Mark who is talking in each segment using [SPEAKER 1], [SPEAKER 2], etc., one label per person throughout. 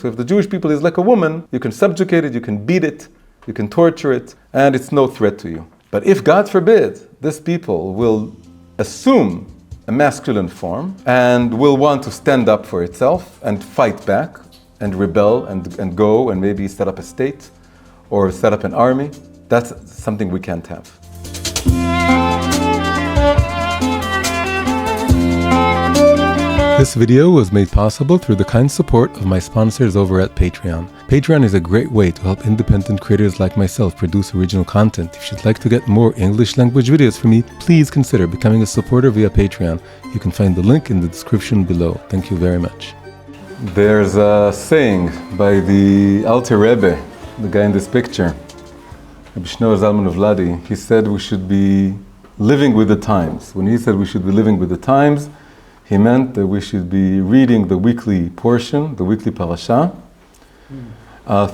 [SPEAKER 1] So if the Jewish people is like a woman, you can subjugate it, you can beat it, you can torture it, and it's no threat to you. But if, God forbid, this people will assume a masculine form and will want to stand up for itself and fight back and rebel and go and maybe set up a state or set up an army, that's something we can't have.
[SPEAKER 2] This video was made possible through the kind support of my sponsors over at Patreon. Patreon is a great way to help independent creators like myself produce original content. If you'd like to get more English language videos from me, please consider becoming a supporter via Patreon. You can find the link in the description below. Thank you very much.
[SPEAKER 1] There's a saying by the Alter Rebbe, the guy in this picture, Rabbi Shneor Zalman of Ladi. He said we should be living with the times. When he said we should be living with the times, he meant that we should be reading the weekly portion, the weekly parasha,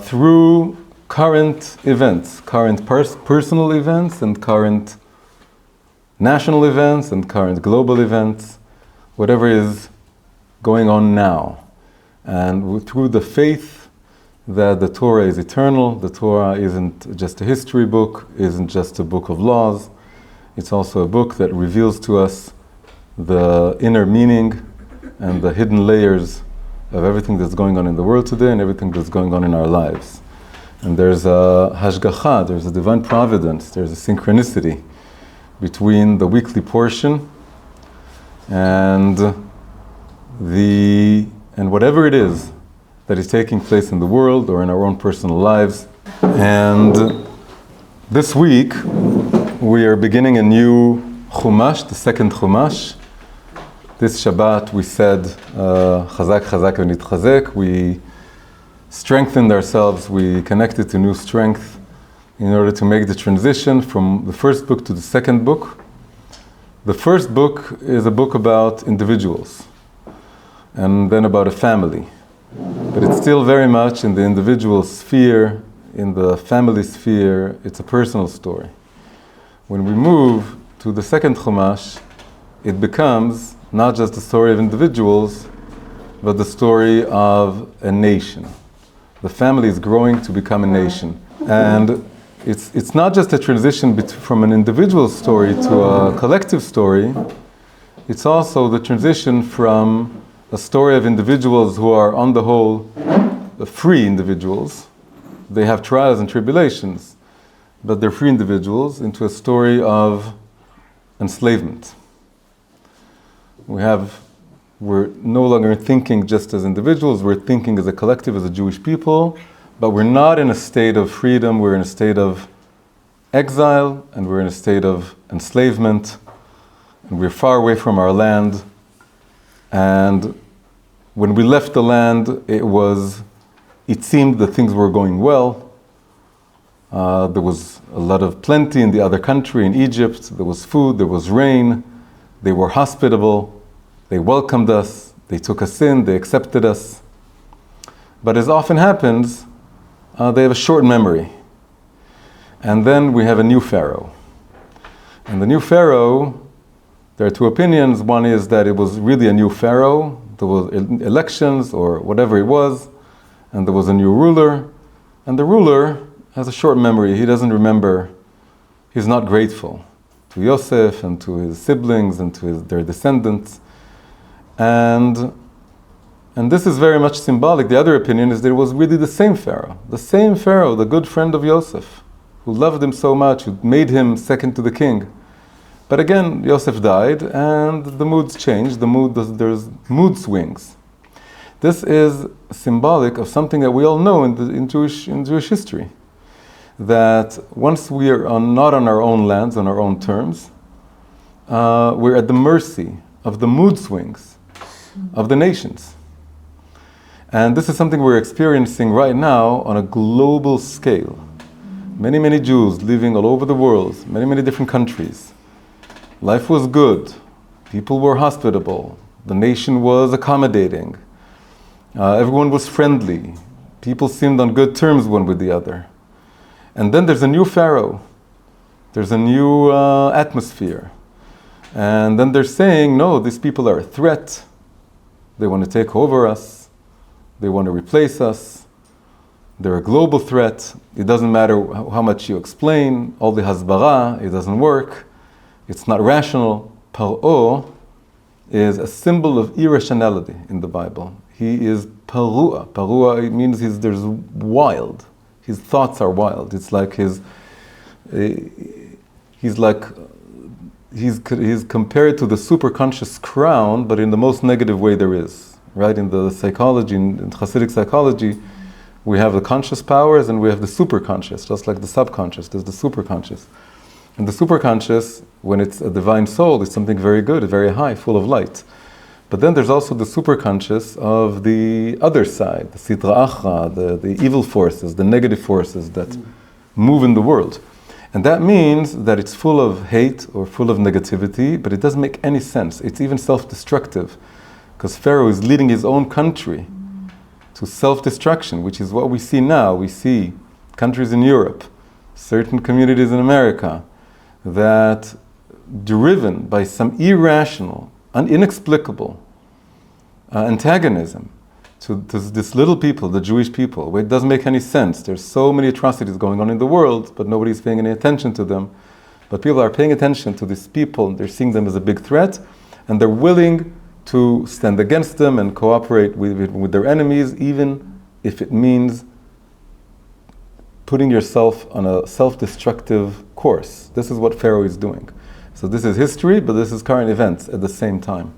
[SPEAKER 1] through current events, current personal events and current national events and current global events, whatever is going on now. And through the faith that the Torah is eternal, the Torah isn't just a history book, isn't just a book of laws, it's also a book that reveals to us the inner meaning and the hidden layers of everything that's going on in the world today and everything that's going on in our lives. And there's a hashgacha, there's a divine providence, there's a synchronicity between the weekly portion and whatever it is that is taking place in the world or in our own personal lives. And this week we are beginning a new Chumash, the second Chumash. This Shabbat we said, Chazak, Chazak, v'nitchazek. We strengthened ourselves, we connected to new strength in order to make the transition from the first book to the second book. The first book is a book about individuals and then about a family. But it's still very much in the individual sphere, in the family sphere, it's a personal story. When we move to the second Chumash, it becomes not just the story of individuals, but the story of a nation. The family is growing to become a nation. And it's not just a transition from an individual story to a collective story, it's also the transition from a story of individuals who are, on the whole, free individuals. They have trials and tribulations, but they're free individuals, into a story of enslavement. We're no longer thinking just as individuals, we're thinking as a collective, as a Jewish people, but we're not in a state of freedom, we're in a state of exile, and we're in a state of enslavement, and we're far away from our land. And when we left the land, it seemed that things were going well. There was a lot of plenty in the other country, in Egypt. There was food, there was rain. They were hospitable. They welcomed us. They took us in. They accepted us. But as often happens, they have a short memory. And then we have a new Pharaoh. And the new Pharaoh, there are two opinions. One is that it was really a new Pharaoh. There was elections or whatever it was. And there was a new ruler. And the ruler has a short memory. He doesn't remember. He's not grateful to Yosef and to his siblings and to their descendants. And this is very much symbolic. The other opinion is that it was really the same Pharaoh, the good friend of Yosef, who loved him so much, who made him second to the king. But again, Yosef died and the moods changed. There's mood swings. This is symbolic of something that we all know in Jewish history. That once we are not on our own lands, on our own terms, we're at the mercy of the mood swings of the nations. And this is something we're experiencing right now on a global scale. Many, many Jews living all over the world, many, many different countries. Life was good. People were hospitable. The nation was accommodating. Everyone was friendly. People seemed on good terms one with the other. And then there's a new Pharaoh. There's a new atmosphere. And then they're saying, no, these people are a threat. They want to take over us. They want to replace us. They're a global threat. It doesn't matter how much you explain. All the hasbara, it doesn't work. It's not rational. Paro is a symbol of irrationality in the Bible. He is Pharoah. Pharoah, it means there's wild. His thoughts are wild. It's like he's compared to the superconscious crown, but in the most negative way there is. Right? In the psychology, in Hassidic psychology, we have the conscious powers and we have the superconscious, just like the subconscious, there's the superconscious. And the superconscious, when it's a divine soul, is something very good, very high, full of light. But then there's also the superconscious of the other side, the sitra achra, the evil forces, the negative forces that move in the world. And that means that it's full of hate or full of negativity, but it doesn't make any sense. It's even self-destructive, because Pharaoh is leading his own country to self-destruction, which is what we see now. We see countries in Europe, certain communities in America, that driven by some irrational, inexplicable antagonism to this little people, the Jewish people, where it doesn't make any sense. There's so many atrocities going on in the world, but nobody's paying any attention to them. But people are paying attention to these people, and they're seeing them as a big threat, and they're willing to stand against them and cooperate with their enemies, even if it means putting yourself on a self-destructive course. This is what Pharaoh is doing. So this is history, but this is current events at the same time.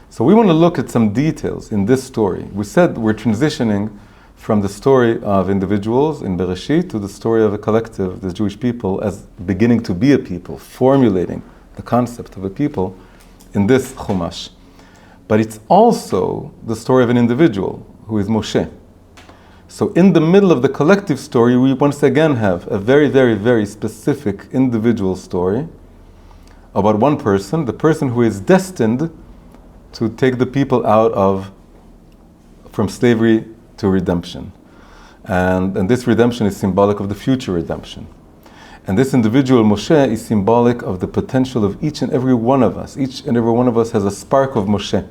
[SPEAKER 1] So we want to look at some details in this story. We said we're transitioning from the story of individuals in Bereshit to the story of a collective, the Jewish people, as beginning to be a people, formulating the concept of a people in this Chumash. But it's also the story of an individual, who is Moshe. So in the middle of the collective story, we once again have a very, very, very specific individual story about one person, the person who is destined to take the people from slavery to redemption. And this redemption is symbolic of the future redemption. And this individual, Moshe, is symbolic of the potential of each and every one of us. Each and every one of us has a spark of Moshe.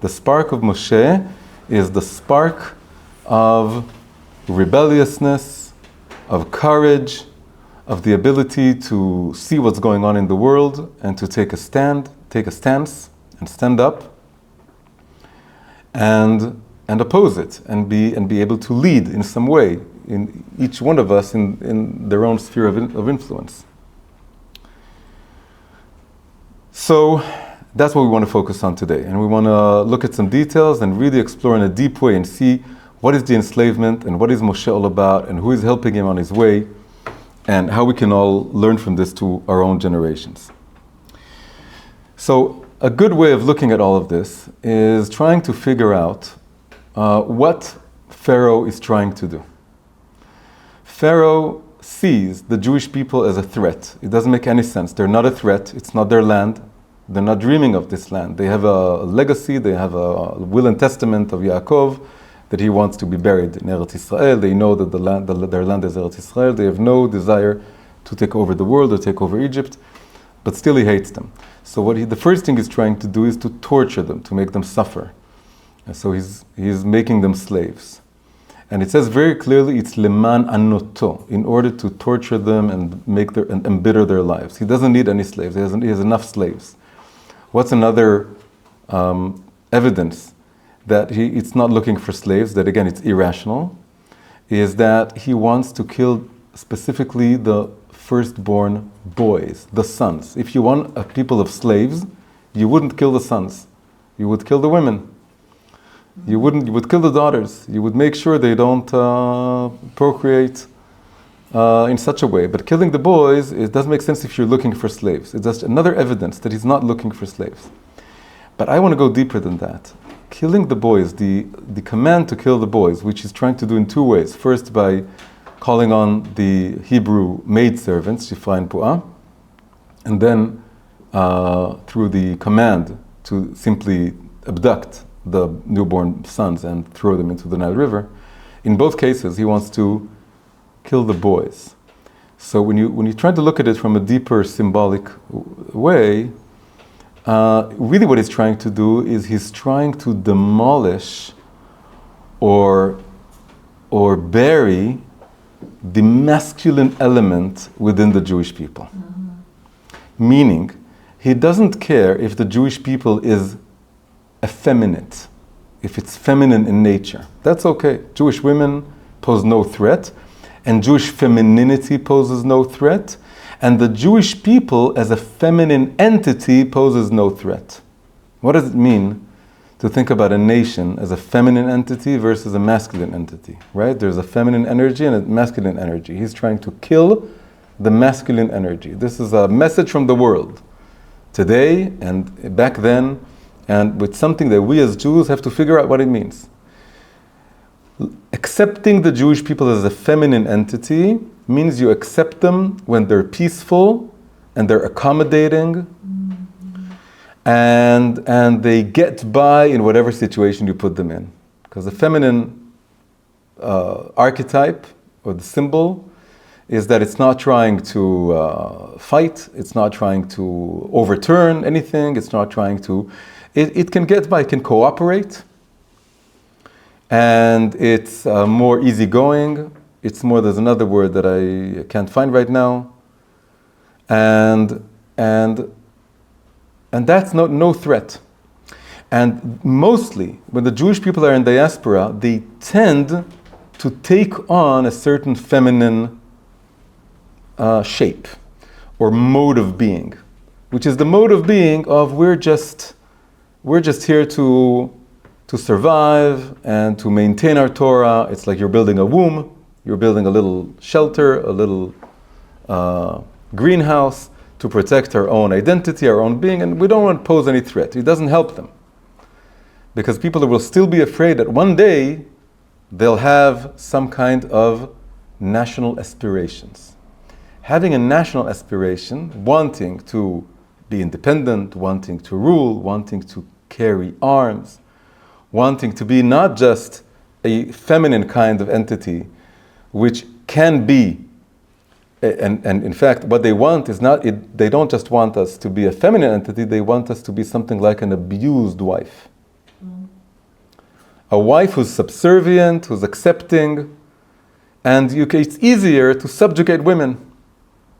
[SPEAKER 1] The spark of Moshe is the spark of rebelliousness, of courage, of the ability to see what's going on in the world and to take a stance and stand up and oppose it and be able to lead in some way in each one of us in their own sphere of influence. So that's what we want to focus on today, and we want to look at some details and really explore in a deep way and see what is the enslavement and what is Moshe all about and who is helping him on his way and how we can all learn from this to our own generations. So a good way of looking at all of this is trying to figure out what Pharaoh is trying to do. Pharaoh sees the Jewish people as a threat. It doesn't make any sense. They're not a threat. It's not their land. They're not dreaming of this land. They have a legacy. They have a will and testament of Yaakov that he wants to be buried in Eretz Israel. They know that their land is Eretz Israel. They have no desire to take over the world or take over Egypt, but still he hates them. So the first thing he's trying to do is to torture them, to make them suffer. And so he's making them slaves. And it says very clearly, it's leman anoto, in order to torture them and embitter their lives. He doesn't need any slaves. He has enough slaves. What's another evidence that it's not looking for slaves, that again it's irrational, is that he wants to kill specifically the firstborn boys, the sons. If you want a people of slaves, you wouldn't kill the sons. You would kill the women. You would kill the daughters. You would make sure they don't procreate in such a way. But killing the boys, it doesn't make sense if you're looking for slaves. It's just another evidence that he's not looking for slaves. But I want to go deeper than that. Killing the boys, the command to kill the boys, which he's trying to do in two ways. First, by calling on the Hebrew maidservants, Shifra and Pu'ah, and then through the command to simply abduct the newborn sons and throw them into the Nile River. In both cases, he wants to kill the boys. So when you try to look at it from a deeper symbolic way, really what he's trying to do is he's trying to demolish or bury the masculine element within the Jewish people. Meaning, he doesn't care if the Jewish people is effeminate, if it's feminine in nature. That's okay. Jewish women pose no threat, and Jewish femininity poses no threat, and the Jewish people as a feminine entity poses no threat. What does it mean to think about a nation as a feminine entity versus a masculine entity, right? There's a feminine energy and a masculine energy. He's trying to kill the masculine energy. This is a message from the world today and back then, and with something that we as Jews have to figure out what it means. Accepting the Jewish people as a feminine entity means you accept them when they're peaceful and they're accommodating, and they get by in whatever situation you put them in. Because the feminine archetype or the symbol is that it's not trying to fight, it's not trying to overturn anything, it's not trying to, it can get by, it can cooperate, and it's more easygoing. It's more, there's another word that I can't find right now, and that's no threat. And mostly, when the Jewish people are in diaspora, they tend to take on a certain feminine shape or mode of being, which is the mode of being of we're just here to survive and to maintain our Torah. It's like you're building a womb, you're building a little shelter, a little greenhouse to protect our own identity, our own being, and we don't want to pose any threat. It doesn't help them. Because people will still be afraid that one day they'll have some kind of national aspirations. Having a national aspiration, wanting to be independent, wanting to rule, wanting to carry arms, wanting to be not just a feminine kind of entity, which can be, and in fact, what they want is not, they don't just want us to be a feminine entity, they want us to be something like an abused wife. A wife who's subservient, who's accepting, and it's easier to subjugate women.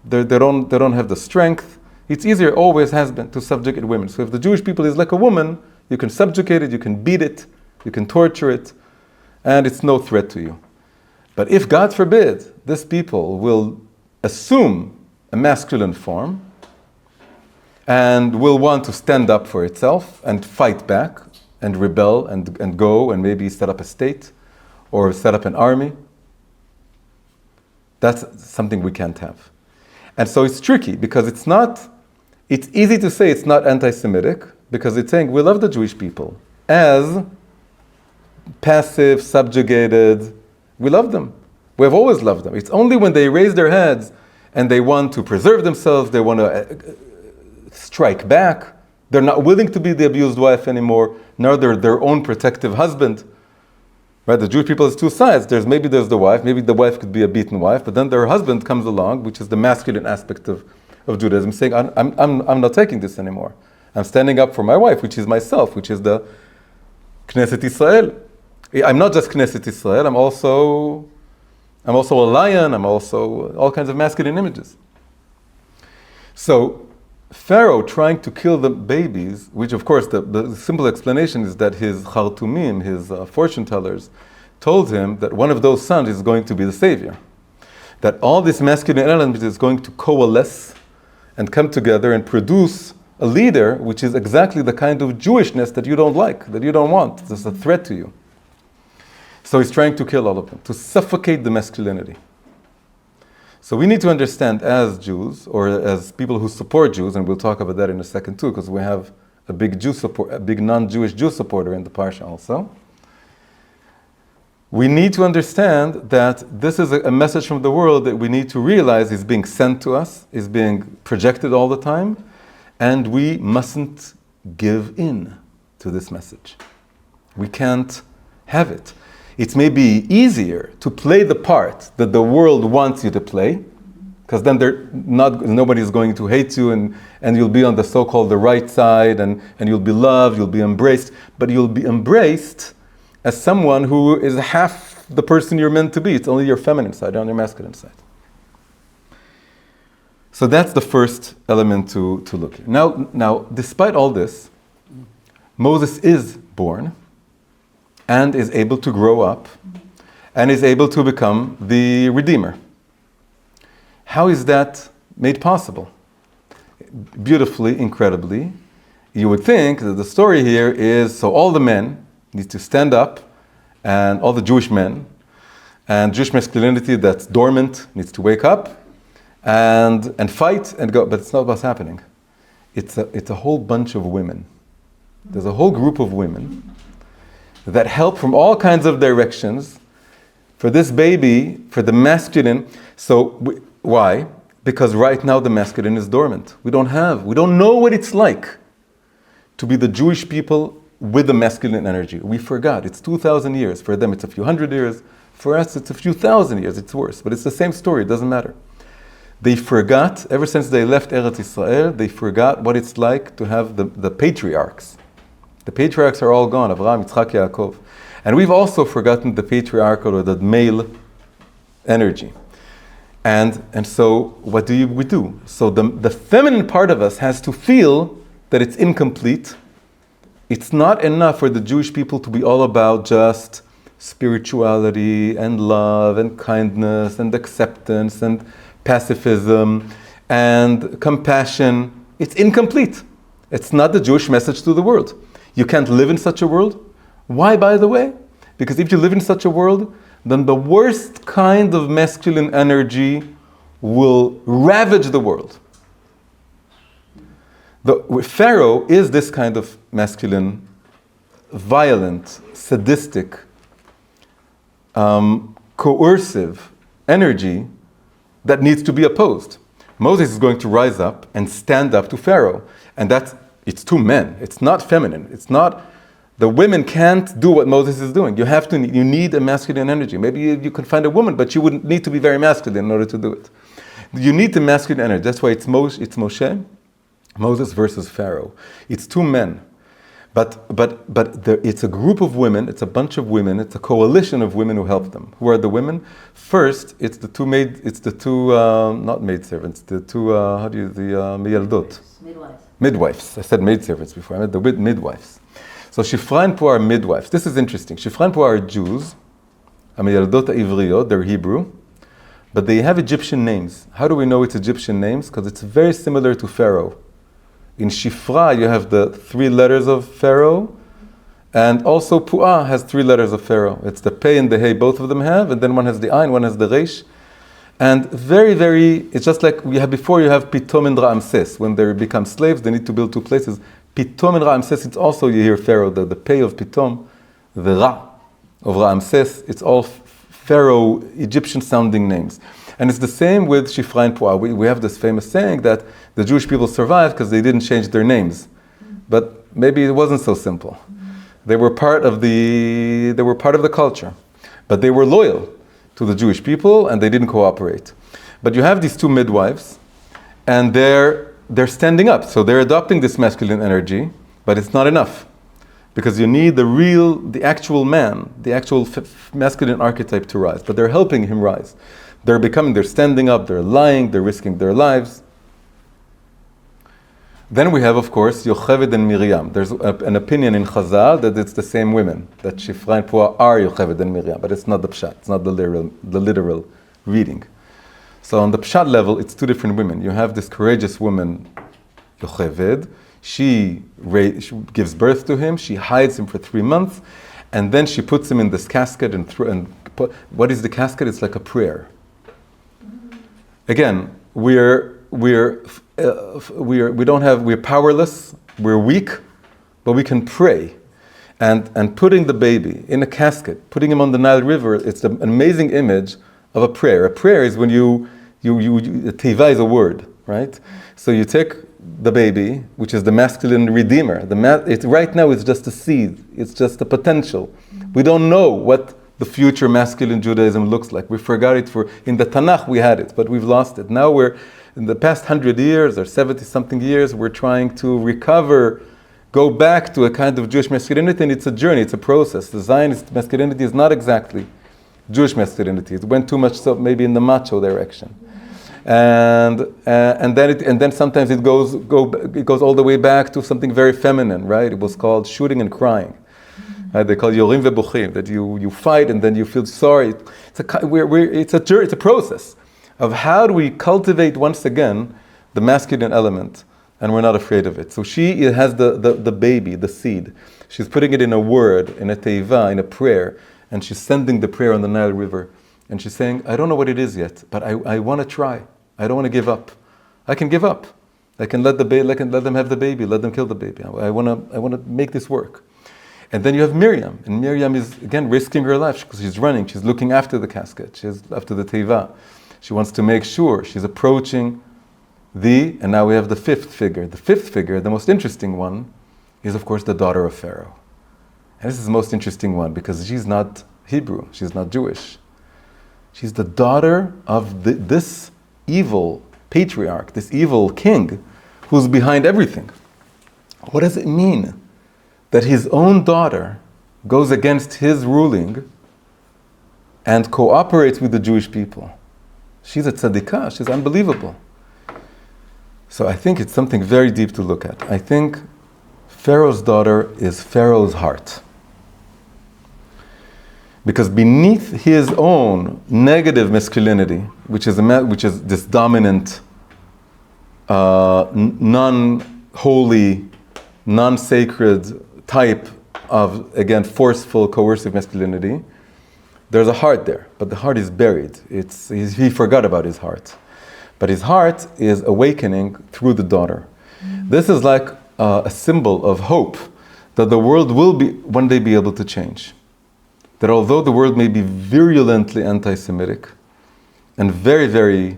[SPEAKER 1] They don't have the strength. It's easier, always has been, to subjugate women. So if the Jewish people is like a woman, you can subjugate it, you can beat it, you can torture it, and it's no threat to you. But if, God forbid, this people will assume a masculine form and will want to stand up for itself and fight back and rebel and go and maybe set up a state or set up an army, that's something we can't have. And so it's tricky because it's easy to say it's not anti-Semitic because it's saying we love the Jewish people as passive, subjugated. We love them. We have always loved them. It's only when they raise their heads and they want to preserve themselves, they want to strike back. They're not willing to be the abused wife anymore, nor they're their own protective husband. Right? The Jewish people has two sides. There's the wife. Maybe the wife could be a beaten wife, but then their husband comes along, which is the masculine aspect of Judaism, saying, I'm not taking this anymore. I'm standing up for my wife, which is myself, which is the Knesset Israel. I'm not just Knesset Israel, I'm also a lion, I'm also all kinds of masculine images. So Pharaoh trying to kill the babies, which of course the simple explanation is that his Khartoumim, his fortune tellers, told him that one of those sons is going to be the savior. That all this masculine element is going to coalesce and come together and produce a leader which is exactly the kind of Jewishness that you don't like, that you don't want. It's a threat to you. So he's trying to kill all of them, to suffocate the masculinity. So we need to understand as Jews, or as people who support Jews, and we'll talk about that in a second too, because we have a big non-Jewish Jew supporter in the Parsha also. We need to understand that this is a message from the world that we need to realize is being sent to us, is being projected all the time, and we mustn't give in to this message. We can't have it. It's maybe easier to play the part that the world wants you to play, because then nobody's going to hate you, and you'll be on the so-called the right side, and you'll be loved, you'll be embraced, but you'll be embraced as someone who is half the person you're meant to be. It's only your feminine side, not your masculine side. So that's the first element to look at. Now, despite all this, Moses is born and is able to grow up and is able to become the Redeemer. How is that made possible? Beautifully, incredibly. You would think that the story here is, so all the men need to stand up, and all the Jewish men, and Jewish masculinity that's dormant needs to wake up and fight and go. But it's not what's happening. It's a whole bunch of women. There's a whole group of women that help from all kinds of directions for this baby, for the masculine. Why? Because right now the masculine is dormant. We don't know what it's like to be the Jewish people with the masculine energy. We forgot. It's 2,000 years. For them it's a few hundred years. For us it's a few thousand years. It's worse. But it's the same story. It doesn't matter. They forgot, ever since they left Eretz Israel, they forgot what it's like to have the patriarchs. The patriarchs are all gone. Avraham, Yitzchak, Yaakov. And we've also forgotten the patriarchal or the male energy. And so what do we do? So the feminine part of us has to feel that it's incomplete. It's not enough for the Jewish people to be all about just spirituality and love and kindness and acceptance and pacifism and compassion. It's incomplete. It's not the Jewish message to the world. You can't live in such a world. Why, by the way? Because if you live in such a world, then the worst kind of masculine energy will ravage the world. Pharaoh is this kind of masculine, violent, sadistic, coercive energy that needs to be opposed. Moses is going to rise up and stand up to Pharaoh. And it's two men. It's not feminine. The women can't do what Moses is doing. You need a masculine energy. Maybe you can find a woman, but you wouldn't need to be very masculine in order to do it. You need the masculine energy. That's why it's Moshe, Moses versus Pharaoh. It's two men. But it's a group of women, it's a bunch of women, it's a coalition of women who help them. Who are the women? First, it's the two not maidservants, the two, miyaldot. Midwives. I said maidservants before, I meant the midwives. So Shifra and Puah are midwives. This is interesting. Shifra and Puah are Jews, המילדות העבריות, they're Hebrew, but they have Egyptian names. How do we know it's Egyptian names? Because it's very similar to Pharaoh. In Shifra, you have the 3 letters of Pharaoh, and also Puah has 3 letters of Pharaoh. It's the Pei and the Hey, both of them have, and then one has the Ain, one has the Reish. And it's just like you have Pitom and Ramses. When they become slaves, they need to build 2 places. Pitom and Ramses, it's also, you hear Pharaoh, the Pei of Pitom, the Ra of Ramses, it's all Pharaoh, Egyptian sounding names. And it's the same with Shifra and Puah. We have this famous saying that the Jewish people survived because they didn't change their names. But maybe it wasn't so simple. They were part of the culture. But they were loyal to the Jewish people and they didn't cooperate. But you have these 2 midwives and they're standing up. So they're adopting this masculine energy, but it's not enough. Because you need the actual man, the actual masculine archetype to rise. But they're helping him rise. They're standing up, they're lying, they're risking their lives. Then we have, of course, Yocheved and Miriam. There's an opinion in Chazal that it's the same women, that Shifra and Puah are Yocheved and Miriam, but it's not the pshat, it's not the literal reading. So on the pshat level, it's 2 different women. You have this courageous woman, Yocheved. She gives birth to him, she hides him for 3 months, and then she puts him in this casket what is the casket? It's like a prayer. Again, we're powerless, we're weak, but we can pray. And putting the baby in a casket, putting him on the Nile River, it's an amazing image of a prayer. A prayer is when teva is a word, right? So you take the baby, which is the masculine redeemer. Right now it's just a seed, it's just a potential. We don't know what the future masculine Judaism looks like. We forgot it in the Tanakh we had it, but we've lost it. Now in the past 100 years or 70 something years, we're trying to recover go back to a kind of Jewish masculinity, and it's a journey, it's a process. The Zionist masculinity is not exactly Jewish masculinity. It went too much so maybe in the macho direction. And then sometimes it goes all the way back to something very feminine, right? It was called shooting and crying. They call yorim vebuchim, that you fight and then you feel sorry. It's a process of how do we cultivate once again the masculine element, and we're not afraid of it. So she has the baby, the seed. She's putting it in a word, in a teiva, in a prayer, and she's sending the prayer on the Nile River. And she's saying, I don't know what it is yet, but I want to try. I don't want to give up. I can give up. I can let them have the baby, let them kill the baby. I want to make this work. And then you have Miriam, and Miriam is again risking her life because she's running. She's looking after the casket. She's after the teiva. She wants to make sure she's approaching and now we have the fifth figure. The fifth figure, the most interesting one, is of course the daughter of Pharaoh. And this is the most interesting one because she's not Hebrew. She's not Jewish. She's the daughter of this evil patriarch, this evil king, who's behind everything. What does it mean that his own daughter goes against his ruling and cooperates with the Jewish people? She's a tzaddikah, she's unbelievable. So I think it's something very deep to look at. I think Pharaoh's daughter is Pharaoh's heart. Because beneath his own negative masculinity, which is this dominant, non-holy, non-sacred type of, again, forceful, coercive masculinity, there's a heart there, but the heart is buried. He forgot about his heart. But his heart is awakening through the daughter. This is like a symbol of hope that the world will one day be able to change. That although the world may be virulently anti-Semitic and very, very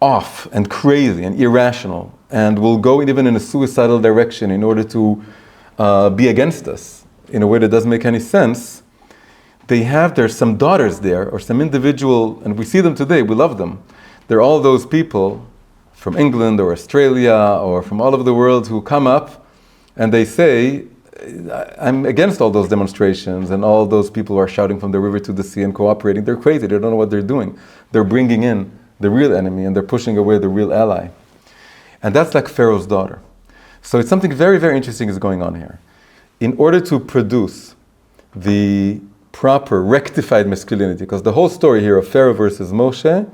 [SPEAKER 1] off and crazy and irrational and will go even in a suicidal direction in order to be against us in a way that doesn't make any sense, there's some daughters there or some individual, and we see them today, we love them. They're all those people from England or Australia or from all over the world who come up and they say, I'm against all those demonstrations and all those people who are shouting from the river to the sea and cooperating. They're crazy. They don't know what they're doing. They're bringing in the real enemy and they're pushing away the real ally. And that's like Pharaoh's daughter. So it's something very, very interesting is going on here. In order to produce the proper rectified masculinity, because the whole story here of Pharaoh versus Moshe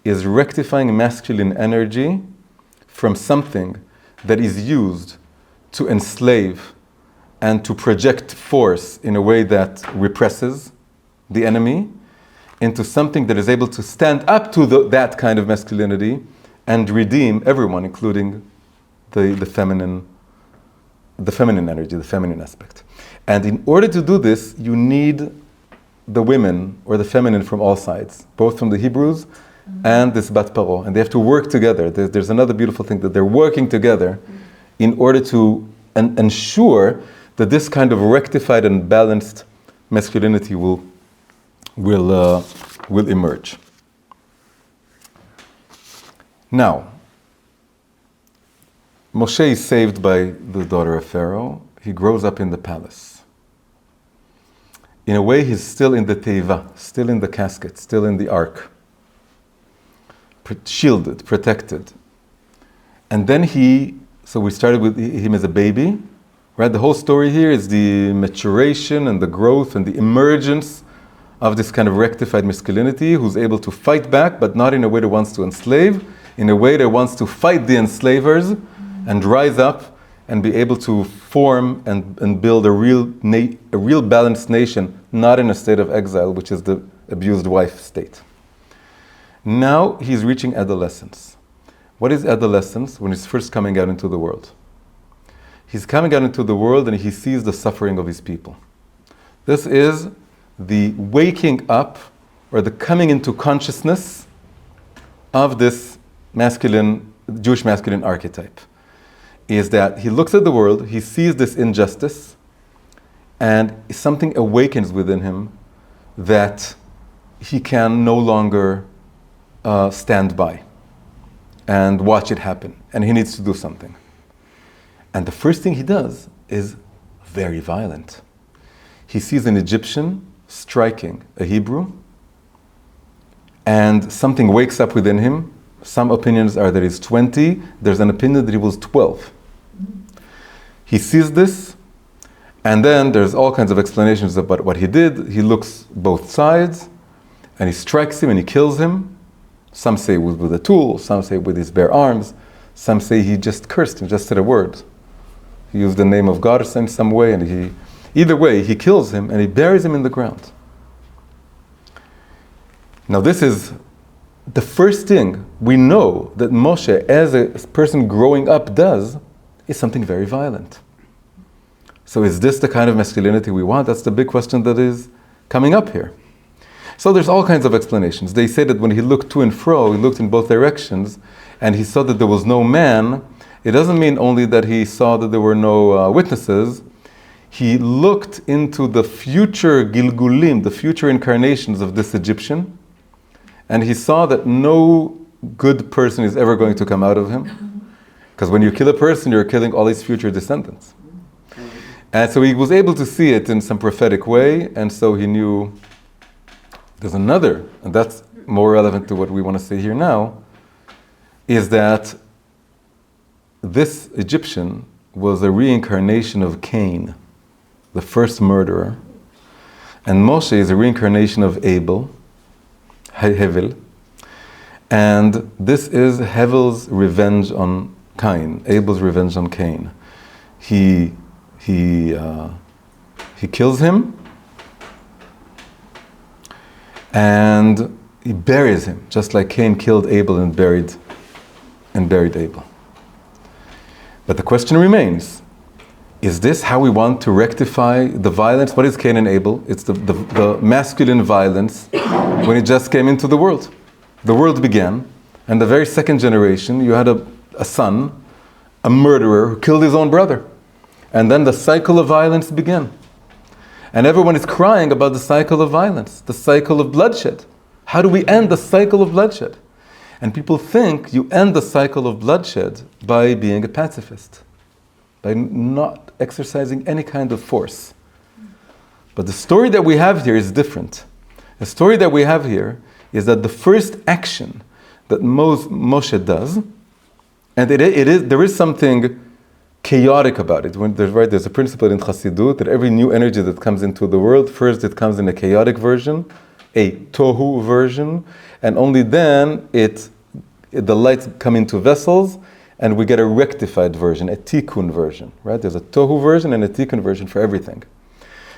[SPEAKER 1] is rectifying masculine energy from something that is used to enslave and to project force in a way that represses the enemy into something that is able to stand up to that kind of masculinity and redeem everyone, including the feminine energy, the feminine aspect. And in order to do this, you need the women or the feminine from all sides, both from the Hebrews and this Bat Paro, and they have to work together. There's another beautiful thing that they're working together in order to ensure that this kind of rectified and balanced masculinity will emerge. Now, Moshe is saved by the daughter of Pharaoh. He grows up in the palace. In a way, he's still in the teiva, still in the casket, still in the ark. Shielded, protected. And then so we started with him as a baby, right? The whole story here is the maturation and the growth and the emergence of this kind of rectified masculinity who's able to fight back, but not in a way that wants to enslave, in a way that wants to fight the enslavers and rise up and be able to form and build a real balanced nation, not in a state of exile, which is the abused wife state. Now he's reaching adolescence. What is adolescence? When he's first coming out into the world. He's coming out into the world and he sees the suffering of his people. This is the waking up or the coming into consciousness of this Jewish masculine archetype. Is that he looks at the world, he sees this injustice, and something awakens within him that he can no longer stand by and watch it happen, and he needs to do something. And the first thing he does is very violent. He sees an Egyptian striking a Hebrew, and something wakes up within him. Some opinions are that he's 20. There's an opinion that he was 12. He sees this, and then there's all kinds of explanations about what he did. He looks both sides, and he strikes him and he kills him. Some say with a tool, some say with his bare arms, some say he just cursed him, just said a word. He used the name of God in some way, and either way, he kills him and he buries him in the ground. Now this is the first thing we know that Moshe, as a person growing up, does, is something very violent. So is this the kind of masculinity we want? That's the big question that is coming up here. So there's all kinds of explanations. They say that when he looked to and fro, he looked in both directions, and he saw that there was no man. It doesn't mean only that he saw that there were no witnesses. He looked into the future Gilgulim, the future incarnations of this Egyptian, and he saw that no good person is ever going to come out of him. Because when you kill a person, you're killing all his future descendants. And so he was able to see it in some prophetic way, and so he knew there's another, and that's more relevant to what we want to say here now, is that this Egyptian was a reincarnation of Cain, the first murderer, and Moshe is a reincarnation of Abel, Hevel, and this is Hevel's revenge on Cain, Abel's revenge on Cain. He kills him, and he buries him, just like Cain killed Abel and buried Abel. But the question remains, is this how we want to rectify the violence? What is Cain and Abel? It's the masculine violence when it just came into the world. The world began, and the very second generation, you had a son, a murderer who killed his own brother. And then the cycle of violence began. And everyone is crying about the cycle of violence, the cycle of bloodshed. How do we end the cycle of bloodshed? And people think you end the cycle of bloodshed by being a pacifist, by not exercising any kind of force. But the story that we have here is different. The story that we have here is that the first action that Moshe does, and there is something chaotic about it. There's a principle in Chassidut that every new energy that comes into the world, first it comes in a chaotic version, a tohu version, and only then the lights come into vessels, and we get a rectified version, a tikkun version, right? There's a tohu version and a tikkun version for everything.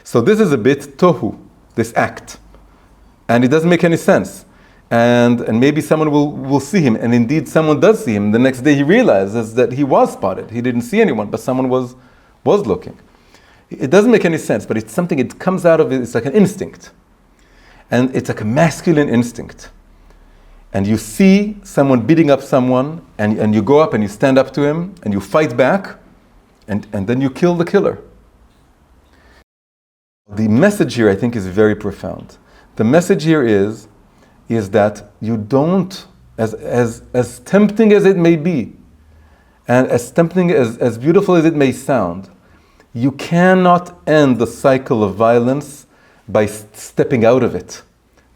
[SPEAKER 1] So this is a bit tohu, this act, and it doesn't make any sense. And maybe someone will see him, and indeed someone does see him. The next day he realizes that he was spotted. He didn't see anyone, but someone was looking. It doesn't make any sense, but it's something, it comes out of it, it's like an instinct. And it's like a masculine instinct. And you see someone beating up someone, and you go up and you stand up to him, and you fight back, and then you kill the killer. The message here, I think, is very profound. The message here is that you don't, as tempting as it may be, and as tempting, as beautiful as it may sound, you cannot end the cycle of violence by stepping out of it.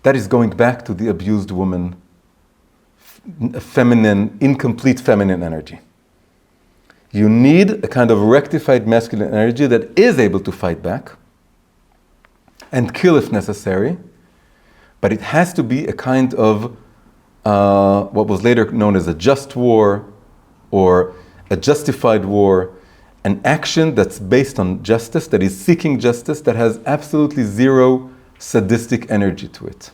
[SPEAKER 1] That is going back to the abused woman, feminine, incomplete feminine energy. You need a kind of rectified masculine energy that is able to fight back and kill if necessary, but it has to be a kind of what was later known as a just war or a justified war, an action that's based on justice, that is seeking justice, that has absolutely zero sadistic energy to it.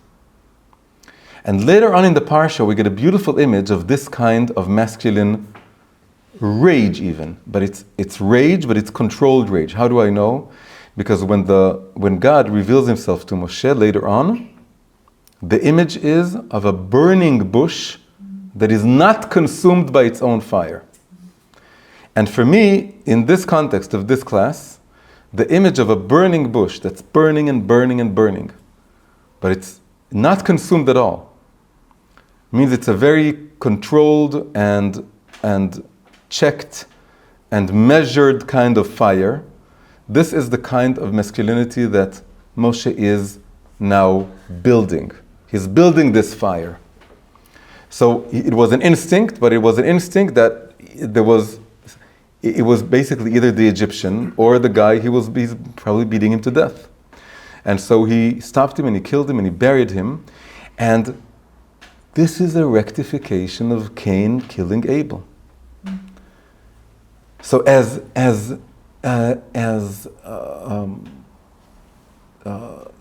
[SPEAKER 1] And later on in the parsha, we get a beautiful image of this kind of masculine rage even. But it's rage, but it's controlled rage. How do I know? Because when God reveals himself to Moshe later on, the image is of a burning bush that is not consumed by its own fire. And for me, in this context of this class, the image of a burning bush that's burning and burning and burning, but it's not consumed at all, means it's a very controlled and checked and measured kind of fire. This is the kind of masculinity that Moshe is now building. He's building this fire. So it was an instinct, but it was an instinct that it was basically either the Egyptian or the guy he's probably beating him to death. And so he stopped him and he killed him and he buried him. And this is a rectification of Cain killing Abel. So as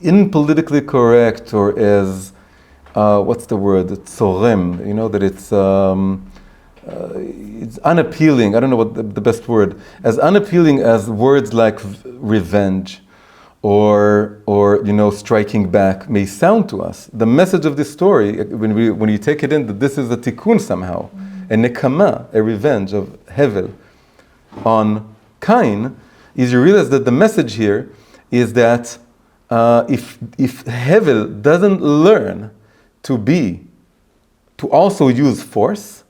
[SPEAKER 1] impolitically correct, or as what's the word? It's sorem, you know, that it's unappealing. I don't know what the best word. As unappealing as words like revenge or you know, striking back may sound to us, the message of this story, when you take it in, that this is a tikkun somehow, a nekama, a revenge of Hevel on Cain, is you realize that the message here is that if Hevel doesn't learn to also use force,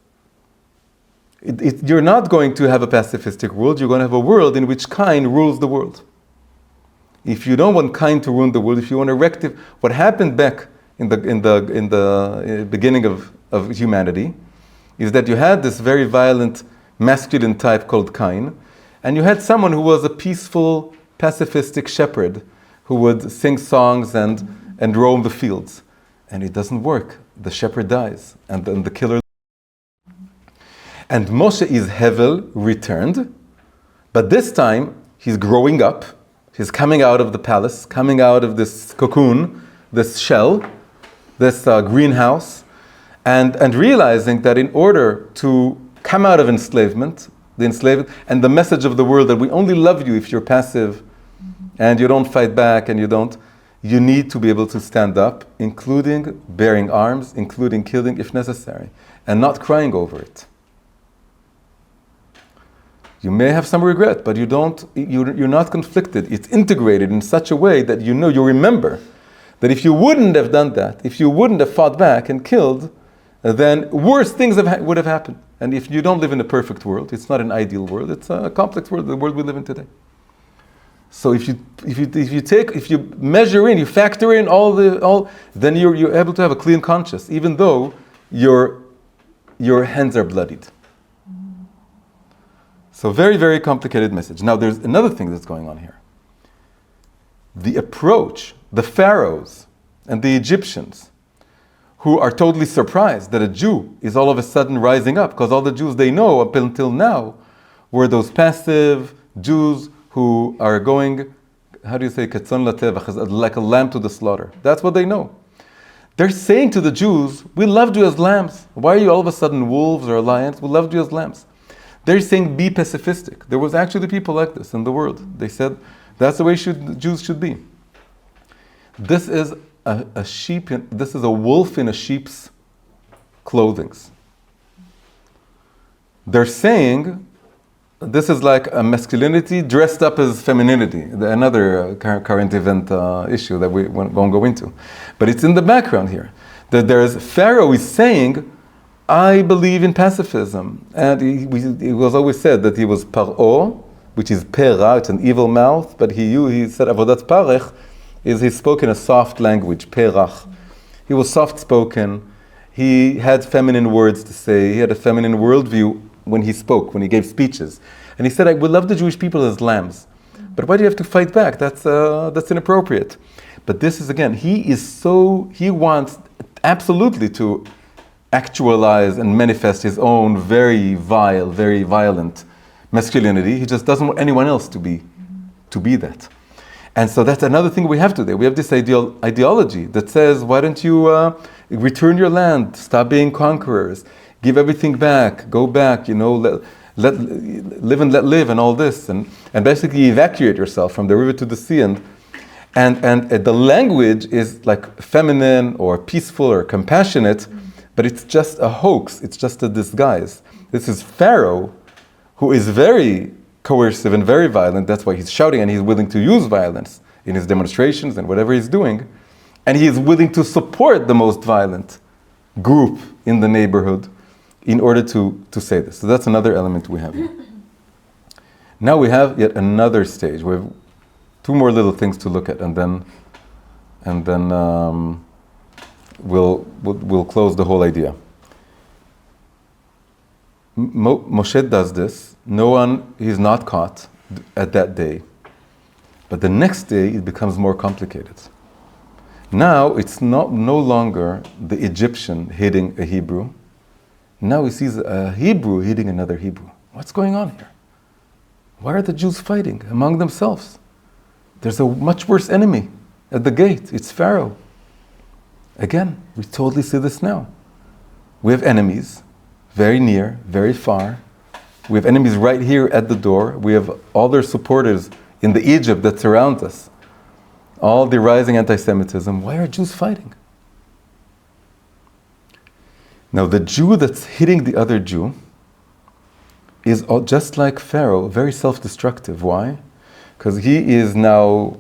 [SPEAKER 1] you're not going to have a pacifistic world. You're going to have a world in which Cain rules the world. If you don't want Cain to rule the world, if you want to rectify what happened back in the beginning of humanity, is that you had this very violent masculine type called Cain, and you had someone who was a peaceful, pacifistic shepherd who would sing songs and roam the fields. And it doesn't work. The shepherd dies, and then the killer. And Moshe is Hevel returned, but this time he's growing up. He's coming out of the palace, coming out of this cocoon, this shell, this greenhouse, and realizing that in order to come out of enslavement, and the message of the world that we only love you if you're passive and you don't fight back and you need to be able to stand up, including bearing arms, including killing if necessary, and not crying over it. You may have some regret, but you're not conflicted. It's integrated in such a way that you remember that if you wouldn't have done that, if you wouldn't have fought back and killed, then worse things would have happened. And if you don't live in a perfect world, it's not an ideal world, it's a complex world, the world we live in today. So if you measure in, you factor in then you're able to have a clean conscience, even though your hands are bloodied. So very, very complicated message. Now there's another thing that's going on here. The approach, the pharaohs and the Egyptians, who are totally surprised that a Jew is all of a sudden rising up, because all the Jews they know up until now were those passive Jews who are going, how do you say, katzon latevach, like a lamb to the slaughter. That's what they know. They're saying to the Jews, we loved you as lambs. Why are you all of a sudden wolves or lions? We loved you as lambs. They're saying be pacifistic. There was actually people like this in the world. They said that's the way Jews should be. This is this is a wolf in a sheep's clothing. They're saying this is like a masculinity dressed up as femininity, another current event issue that we won't go into. But it's in the background here. That Pharaoh is saying, I believe in pacifism. And it was always said that he was Paro, which is Pera, it's an evil mouth, but he said Avodat Parech, he spoke in a soft language, Perach. He was soft-spoken, he had feminine words to say, he had a feminine worldview when he spoke, when he gave speeches. And he said, I would love the Jewish people as lambs. But why do you have to fight back? That's inappropriate. But this is, again, he wants absolutely to actualize and manifest his own very vile, very violent masculinity. He just doesn't want anyone else to be that. And so that's another thing we have today. We have this ideology that says, why don't you return your land, stop being conquerors, give everything back, go back, live and let live and all this, and basically evacuate yourself from the river to the sea. And the language is like feminine or peaceful or compassionate, but it's just a hoax, it's just a disguise. This is Pharaoh, who is very coercive and very violent. That's why he's shouting, and he's willing to use violence in his demonstrations and whatever he's doing. And he is willing to support the most violent group in the neighborhood in order to say this. So that's another element we have. Now we have yet another stage. We have two more little things to look at, and then we'll close the whole idea. Moshe does this. He's not caught at that day. But the next day, it becomes more complicated. Now, it's no longer the Egyptian hitting a Hebrew. Now he sees a Hebrew hitting another Hebrew. What's going on here? Why are the Jews fighting among themselves? There's a much worse enemy at the gate. It's Pharaoh. Again, we totally see this now. We have enemies, very near, very far. We have enemies right here at the door. We have all their supporters in the Egypt that surround us. All the rising anti-Semitism. Why are Jews fighting? Now, the Jew that's hitting the other Jew is just like Pharaoh, very self-destructive. Why? Because he is now,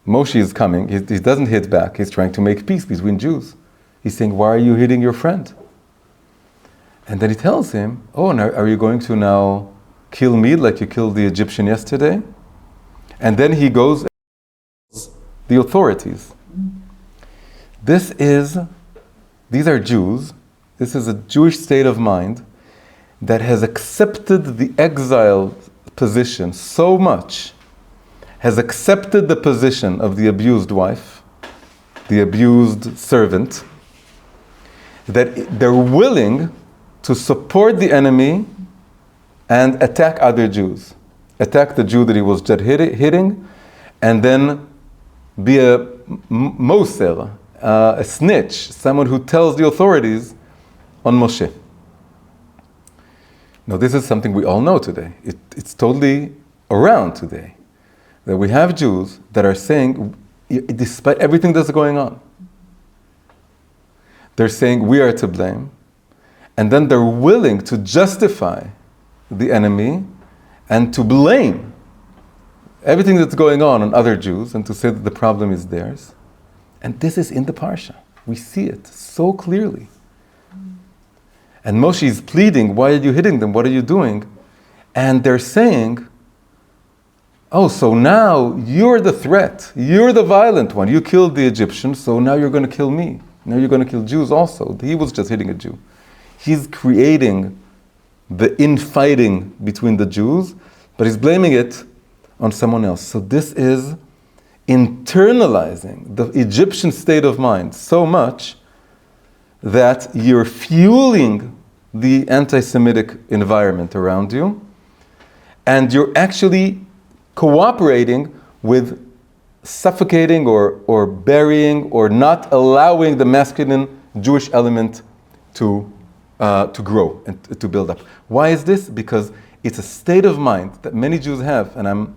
[SPEAKER 1] Moshe is coming, he doesn't hit back, he's trying to make peace between Jews. He's saying, why are you hitting your friend? And then he tells him, oh, and are you going to now kill me like you killed the Egyptian yesterday? And then he goes and tells the authorities. These are Jews, this is a Jewish state of mind that has accepted the exile position so much, has accepted the position of the abused wife, the abused servant, that they're willing to support the enemy and attack other Jews. Attack the Jew that he was just hitting, and then be a moser, a snitch, someone who tells the authorities on Moshe. Now, this is something we all know today. It's totally around today. That we have Jews that are saying, despite everything that's going on, they're saying we are to blame, and then they're willing to justify the enemy and to blame everything that's going on other Jews and to say that the problem is theirs. And this is in the Parsha. We see it so clearly. And Moshe is pleading, why are you hitting them? What are you doing? And they're saying, oh, so now you're the threat. You're the violent one. You killed the Egyptians, so now you're going to kill me. Now you're going to kill Jews also. He was just hitting a Jew. He's creating the infighting between the Jews, but he's blaming it on someone else. So this is internalizing the Egyptian state of mind so much that you're fueling the anti-Semitic environment around you, and you're actually cooperating with suffocating or burying or not allowing the masculine Jewish element to grow and to build up. Why is this? Because it's a state of mind that many Jews have, and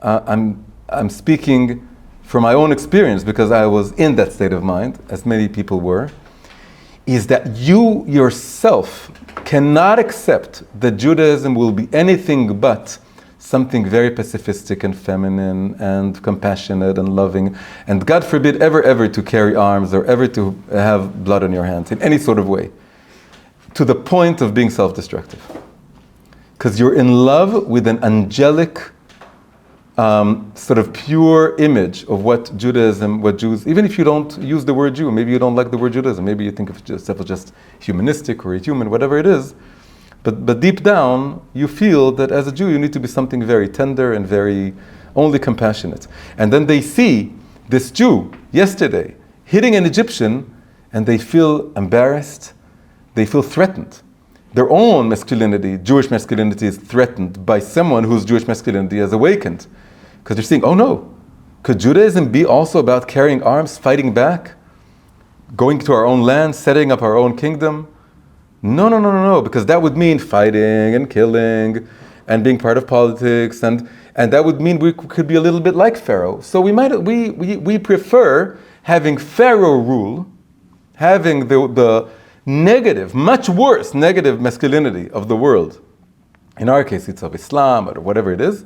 [SPEAKER 1] I'm speaking from my own experience because I was in that state of mind, as many people were, is that you yourself cannot accept that Judaism will be anything but something very pacifistic and feminine and compassionate and loving, and God forbid ever to carry arms or ever to have blood on your hands in any sort of way, to the point of being self-destructive. Because you're in love with an angelic, sort of pure image of what Judaism, what Jews, even if you don't use the word Jew, maybe you don't like the word Judaism, maybe you think of yourself as just humanistic or a human, whatever it is, but deep down, you feel that as a Jew, you need to be something very tender and very only compassionate. And then they see this Jew yesterday hitting an Egyptian, and they feel embarrassed, they feel threatened. Their own masculinity, Jewish masculinity, is threatened by someone whose Jewish masculinity has awakened. Because they're saying, oh no, could Judaism be also about carrying arms, fighting back, going to our own land, setting up our own kingdom? No, because that would mean fighting and killing and being part of politics, and that would mean we could be a little bit like Pharaoh. So we prefer having Pharaoh rule, having the negative, much worse negative masculinity of the world. In our case, it's of Islam or whatever it is.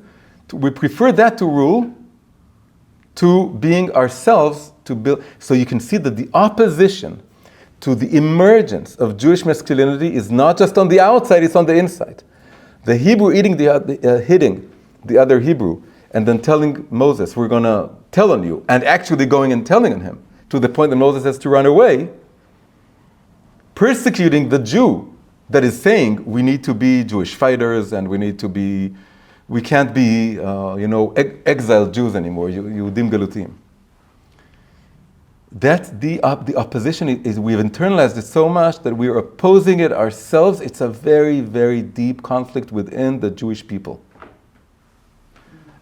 [SPEAKER 1] We prefer that to rule to being ourselves to build. So you can see that the opposition to the emergence of Jewish masculinity is not just on the outside, it's on the inside. The Hebrew hitting the other Hebrew, and then telling Moses, we're going to tell on you, and actually going and telling on him, to the point that Moses has to run away, persecuting the Jew that is saying we need to be Jewish fighters and we can't be, exiled Jews anymore, Yehudim Galutim. That's the opposition is we've internalized it so much that we are opposing it ourselves. It's a very, very deep conflict within the Jewish people.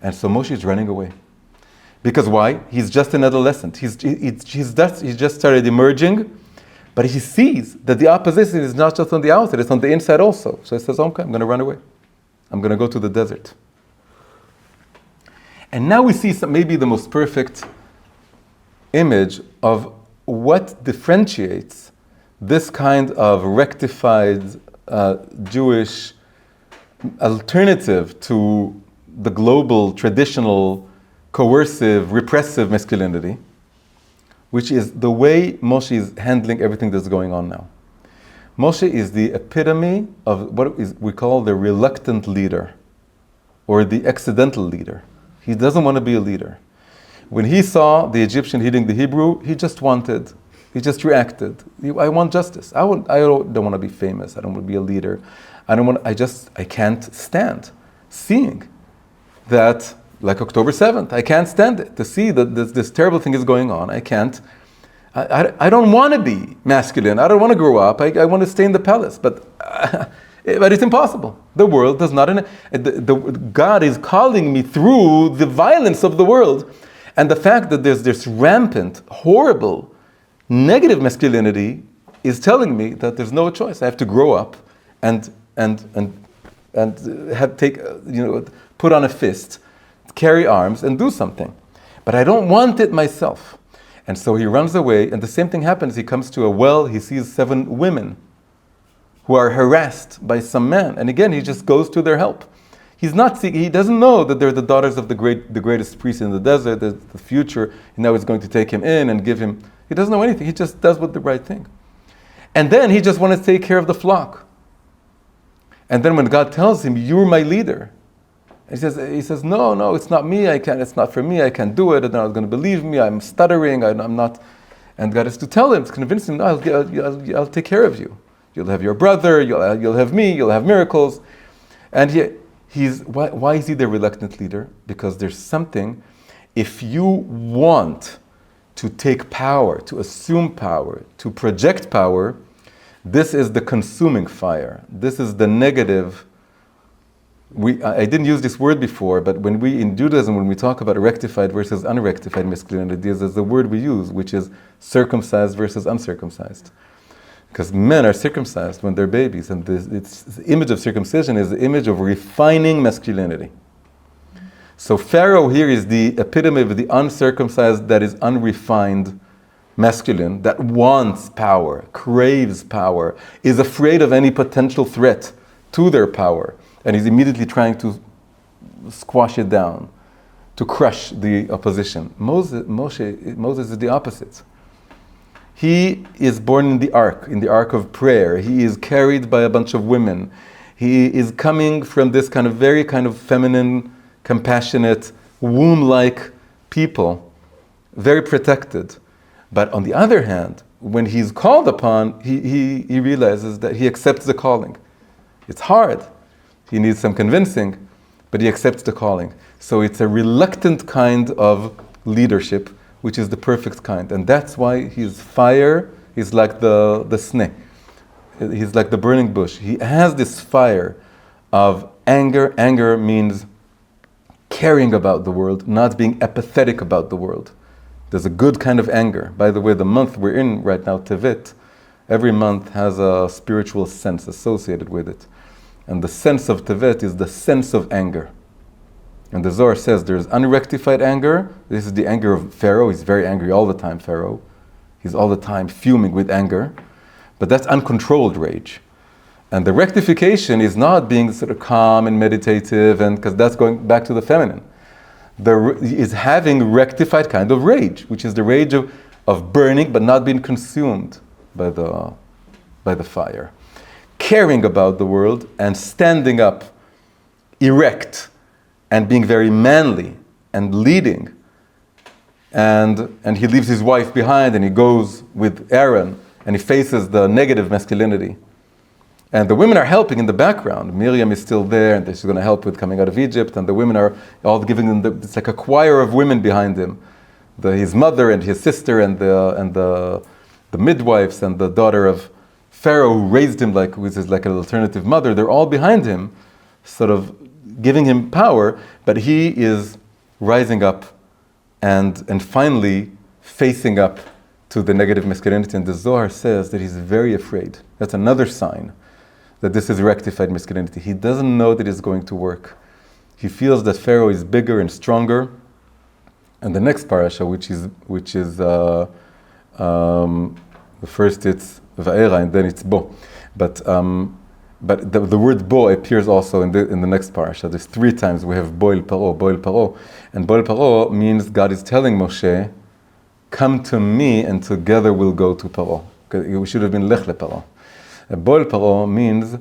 [SPEAKER 1] And so Moshe is running away. Because why? He's just an adolescent. He's just started emerging, but he sees that the opposition is not just on the outside, it's on the inside also. So he says, okay, I'm going to run away. I'm going to go to the desert. And now we see maybe the most perfect image of what differentiates this kind of rectified Jewish alternative to the global, traditional, coercive, repressive masculinity, which is the way Moshe is handling everything that's going on now. Moshe is the epitome of what we call the reluctant leader, or the accidental leader. He doesn't want to be a leader. When he saw the Egyptian hitting the Hebrew, he just reacted. I want justice. I don't want to be famous. I don't want to be a leader. I can't stand seeing that, like October 7th, I can't stand it, to see that this terrible thing is going on. I don't want to be masculine. I don't want to grow up. I want to stay in the palace. But it's impossible. The world does not, God is calling me through the violence of the world. And the fact that there's this rampant, horrible, negative masculinity is telling me that there's no choice. I have to grow up and put on a fist, carry arms, and do something. But I don't want it myself. And so he runs away, and the same thing happens. He comes to a well, he sees 7 women who are harassed by some man. And again, he just goes to their help. He doesn't know that they're the daughters of the greatest priest in the desert, the future, and now he's going to take him in and give him. He doesn't know anything. He just does the right thing. And then he just wants to take care of the flock. And then when God tells him, you're my leader, he says, no, it's not me. It's not for me. I can't do it. They're not going to believe me. I'm stuttering. I'm not. And God has to tell him, to convince him, no, I'll take care of you. You'll have your brother. You'll have me. You'll have miracles. And why is he the reluctant leader? Because there's something, if you want to take power, to assume power, to project power, this is the consuming fire. This is the negative. I didn't use this word before, but in Judaism, when we talk about rectified versus unrectified masculinity, there's a word we use, which is circumcised versus uncircumcised. Because men are circumcised when they're babies, and the image of circumcision is the image of refining masculinity. So Pharaoh here is the epitome of the uncircumcised, that is unrefined masculine, that wants power, craves power, is afraid of any potential threat to their power, and is immediately trying to squash it down, to crush the opposition. Moses is the opposite. He is born in the ark of prayer. He is carried by a bunch of women. He is coming from this very feminine, compassionate, womb-like people, very protected. But on the other hand, when he's called upon, he realizes that he accepts the calling. It's hard. He needs some convincing, but he accepts the calling. So it's a reluctant kind of leadership, which is the perfect kind. And that's why he's fire. He's like the sneh. He's like the burning bush. He has this fire of anger. Anger means caring about the world, not being apathetic about the world. There's a good kind of anger. By the way, the month we're in right now, Tevet, every month has a spiritual sense associated with it. And the sense of Tevet is the sense of anger. And the Zohar says there's unrectified anger. This is the anger of Pharaoh. He's very angry all the time, Pharaoh. He's all the time fuming with anger. But that's uncontrolled rage. And the rectification is not being sort of calm and meditative, and because that's going back to the feminine. Is having rectified kind of rage, which is the rage of burning but not being consumed by the fire. Caring about the world and standing up erect and being very manly and leading. And he leaves his wife behind and he goes with Aaron and he faces the negative masculinity. And the women are helping in the background. Miriam is still there and she's going to help with coming out of Egypt, and the women are all giving him, it's like a choir of women behind him. His mother and his sister and the midwives and the daughter of Pharaoh who raised him which is like an alternative mother, they're all behind him, sort of giving him power, but he is rising up and finally facing up to the negative masculinity. And the Zohar says that he's very afraid. That's another sign that this is rectified masculinity. He doesn't know that it's going to work. He feels that Pharaoh is bigger and stronger. And the next parasha, which is the first it's Va'era and then it's Bo, but the word Bo appears also in the next parasha. There's 3 times we have Boil Paro, and Boil Paro means God is telling Moshe, "Come to me, and together we'll go to Paro." We should have been Lech LeParo. Boil Paro means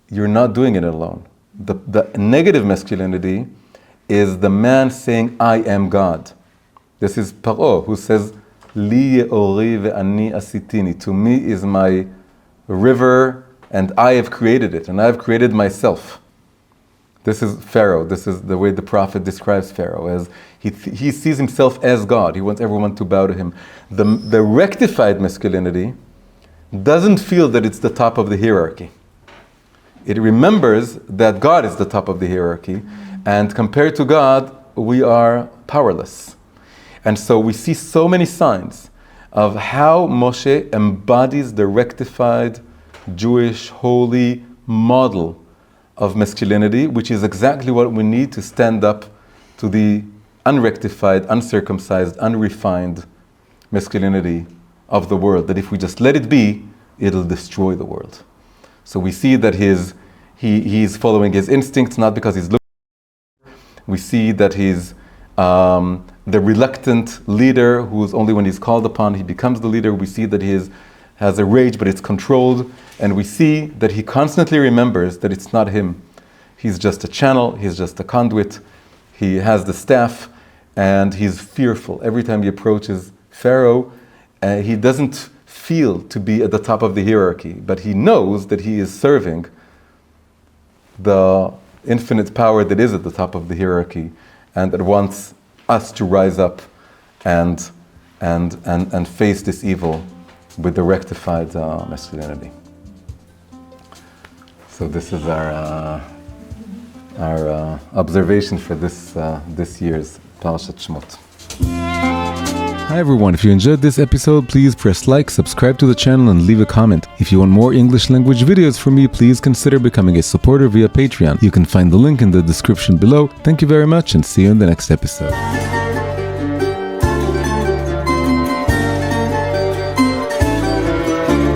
[SPEAKER 1] you're not doing it alone. The negative masculinity is the man saying, "I am God." This is Paro who says, "Li ye'ori ve'ani asitini." To me is my river, and I have created it, and I have created myself. This is Pharaoh. This is the way the prophet describes Pharaoh, as he sees himself as God. He wants everyone to bow to him. The rectified masculinity doesn't feel that it's the top of the hierarchy. It remembers that God is the top of the hierarchy, and compared to God, we are powerless. And so we see so many signs of how Moshe embodies the rectified Jewish holy model of masculinity, which is exactly what we need to stand up to the unrectified, uncircumcised, unrefined masculinity of the world. That if we just let it be, it'll destroy the world. So we see that he's following his instincts, not because he's looking. We see that he's the reluctant leader who's only when he's called upon, he becomes the leader. We see that he has a rage, but it's controlled. And we see that he constantly remembers that it's not him. He's just a channel, he's just a conduit. He has the staff, and he's fearful. Every time he approaches Pharaoh, he doesn't feel to be at the top of the hierarchy, but he knows that he is serving the infinite power that is at the top of the hierarchy, and that wants us to rise up and face this evil with the rectified masculinity. So this is our observation for this year's Parashat Shemot.
[SPEAKER 2] Hi everyone, if you enjoyed this episode, please press like, subscribe to the channel, and leave a comment. If you want more English language videos from me, please consider becoming a supporter via Patreon. You can find the link in the description below. Thank you very much, and see you in the next episode.